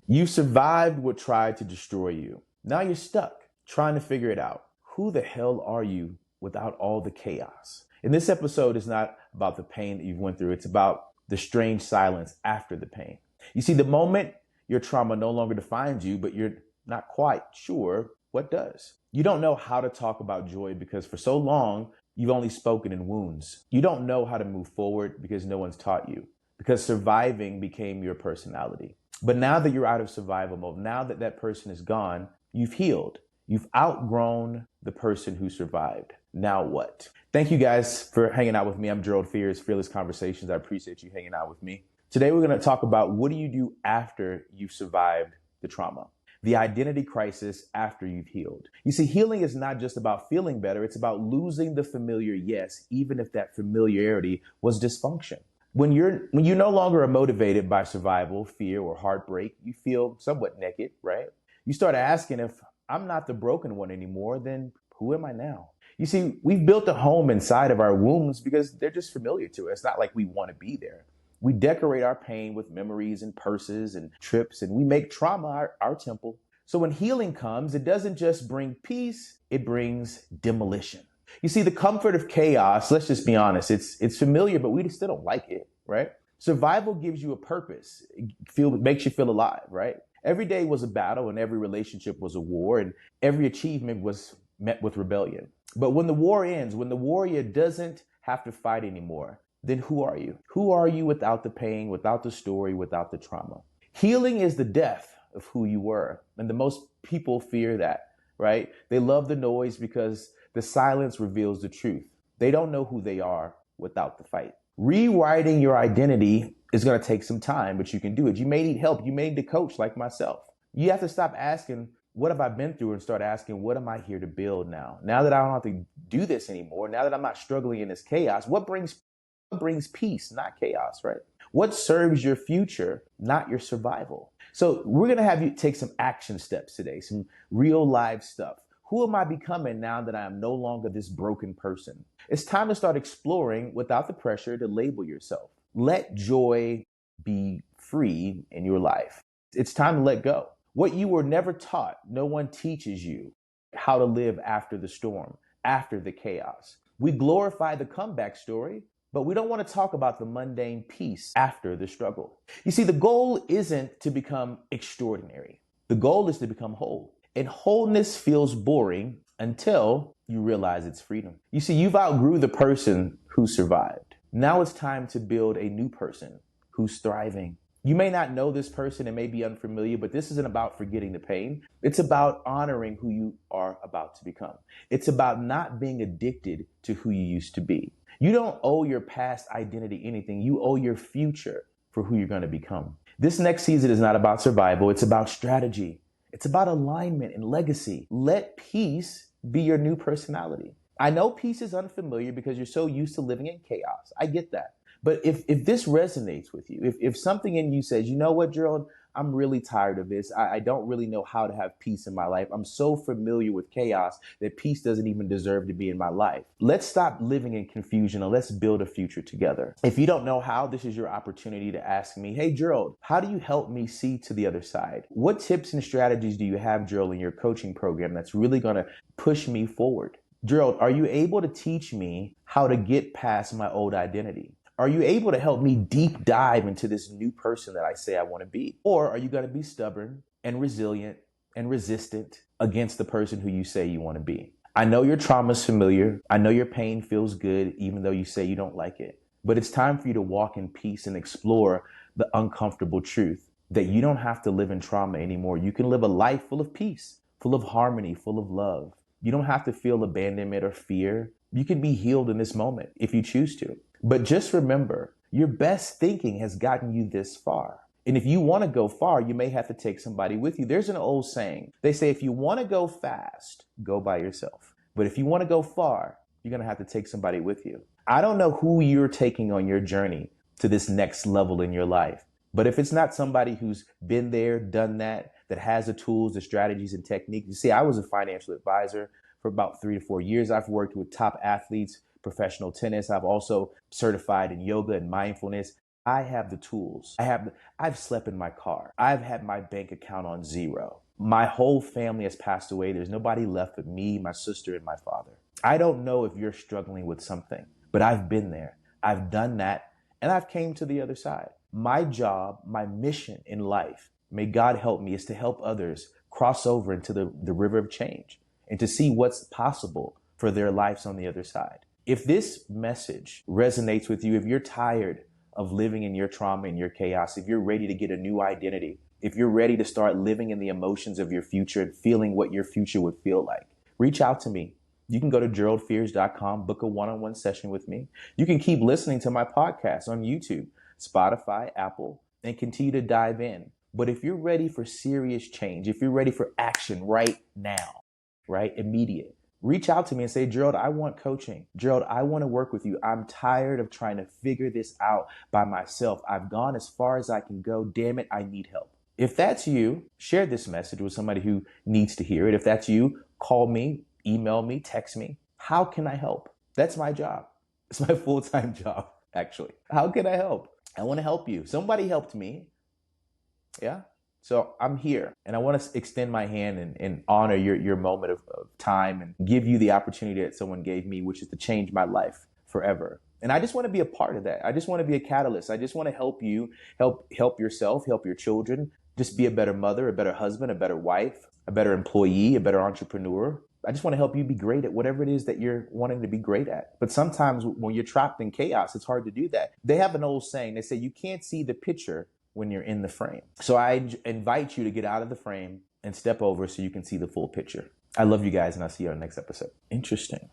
You survived what tried to destroy you. Now you're stuck, trying to figure it out. Who the hell are you without all the chaos? And this episode is not about the pain that you've went through. It's about the strange silence after the pain. You see, the moment your trauma no longer defines you, but you're not quite sure what does. You don't know how to talk about joy because for so long, you've only spoken in wounds. You don't know how to move forward because no one's taught you, because surviving became your personality. But now that you're out of survival mode, now that that person is gone, you've healed. You've outgrown the person who survived. Now what? Thank you guys for hanging out with me. I'm Gerald Fears, Fearless Conversations. I appreciate you hanging out with me. Today, we're going to talk about what do you do after you've survived the trauma, the identity crisis after you've healed. You see, healing is not just about feeling better. It's about losing the familiar yes, even if that familiarity was dysfunction. When you're no longer are motivated by survival, fear, or heartbreak, you feel somewhat naked, right? You start asking, if I'm not the broken one anymore, then who am I now? You see, we've built a home inside of our wounds because they're just familiar to us. It's not like we want to be there. We decorate our pain with memories and purses and trips, and we make trauma our temple. So when healing comes, it doesn't just bring peace, it brings demolition. You see, the comfort of chaos, let's just be honest, it's familiar, but we still don't like it, right? Survival gives you a purpose. It makes you feel alive, right? Every day was a battle and every relationship was a war and every achievement was met with rebellion. But when the war ends, when the warrior doesn't have to fight anymore, then who are you? Who are you without the pain, without the story, without the trauma? Healing is the death of who you were. And the most people fear that, right? They love the noise because the silence reveals the truth. They don't know who they are without the fight. Rewriting your identity is going to take some time, but you can do it. You may need help. You may need a coach like myself. You have to stop asking, what have I been through, and start asking, what am I here to build now? Now that I don't have to do this anymore, now that I'm not struggling in this chaos, what brings peace, not chaos, right? What serves your future, not your survival? So we're going to have you take some action steps today, some real live stuff. Who am I becoming now that I am no longer this broken person? It's time to start exploring without the pressure to label yourself. Let joy be free in your life. It's time to let go. What you were never taught, no one teaches you how to live after the storm, after the chaos. We glorify the comeback story, but we don't want to talk about the mundane peace after the struggle. You see, the goal isn't to become extraordinary. The goal is to become whole. And wholeness feels boring until you realize it's freedom. You see, you've outgrew the person who survived. Now it's time to build a new person who's thriving. You may not know this person, it may be unfamiliar, but this isn't about forgetting the pain. It's about honoring who you are about to become. It's about not being addicted to who you used to be. You don't owe your past identity anything. You owe your future for who you're going to become. This next season is not about survival. It's about strategy. It's about alignment and legacy. Let peace be your new personality. I know peace is unfamiliar because you're so used to living in chaos. I get that. But if this resonates with you, if something in you says, you know what, Gerald, I'm really tired of this. I don't really know how to have peace in my life. I'm so familiar with chaos that peace doesn't even deserve to be in my life. Let's stop living in confusion and let's build a future together. If you don't know how, this is your opportunity to ask me, hey, Gerald, how do you help me see to the other side? What tips and strategies do you have, Gerald, in your coaching program that's really going to push me forward? Gerald, are you able to teach me how to get past my old identity? Are you able to help me deep dive into this new person that I say I want to be? Or are you going to be stubborn and resilient and resistant against the person who you say you want to be? I know your trauma is familiar. I know your pain feels good, even though you say you don't like it. But it's time for you to walk in peace and explore the uncomfortable truth that you don't have to live in trauma anymore. You can live a life full of peace, full of harmony, full of love. You don't have to feel abandonment or fear. You can be healed in this moment if you choose to. But just remember, your best thinking has gotten you this far. And if you want to go far, you may have to take somebody with you. There's an old saying. They say, if you want to go fast, go by yourself. But if you want to go far, you're going to have to take somebody with you. I don't know who you're taking on your journey to this next level in your life. But if it's not somebody who's been there, done that, that has the tools, the strategies, and techniques. You see, I was a financial advisor for about 3 to 4 years. I've worked with top athletes, professional tennis. I've also certified in yoga and mindfulness. I have the tools. I've slept in my car. I've had my bank account on zero. My whole family has passed away. There's nobody left but me, my sister, and my father. I don't know if you're struggling with something, but I've been there. I've done that, and I've came to the other side. My job, my mission in life, may God help me, is to help others cross over into the river of change and to see what's possible for their lives on the other side. If this message resonates with you, if you're tired of living in your trauma and your chaos, if you're ready to get a new identity, if you're ready to start living in the emotions of your future and feeling what your future would feel like, reach out to me. You can go to geraldfears.com, book a one-on-one session with me. You can keep listening to my podcast on YouTube, Spotify, Apple, and continue to dive in. But if you're ready for serious change, if you're ready for action right now, right, immediate, reach out to me and say, Gerald, I want coaching. Gerald, I want to work with you. I'm tired of trying to figure this out by myself. I've gone as far as I can go. Damn it, I need help. If that's you, share this message with somebody who needs to hear it. If that's you, call me, email me, text me. How can I help? That's my job. It's my full-time job, actually. How can I help? I want to help you. Somebody helped me. Yeah. So I'm here, and I want to extend my hand and honor your moment of time and give you the opportunity that someone gave me, which is to change my life forever. And I just want to be a part of that. I just want to be a catalyst. I just want to help you, help yourself, help your children, just be a better mother, a better husband, a better wife, a better employee, a better entrepreneur. I just want to help you be great at whatever it is that you're wanting to be great at. But sometimes when you're trapped in chaos, it's hard to do that. They have an old saying. They say you can't see the picture when you're in the frame. So I invite you to get out of the frame and step over so you can see the full picture. I love you guys, and I'll see you on the next episode. Interesting.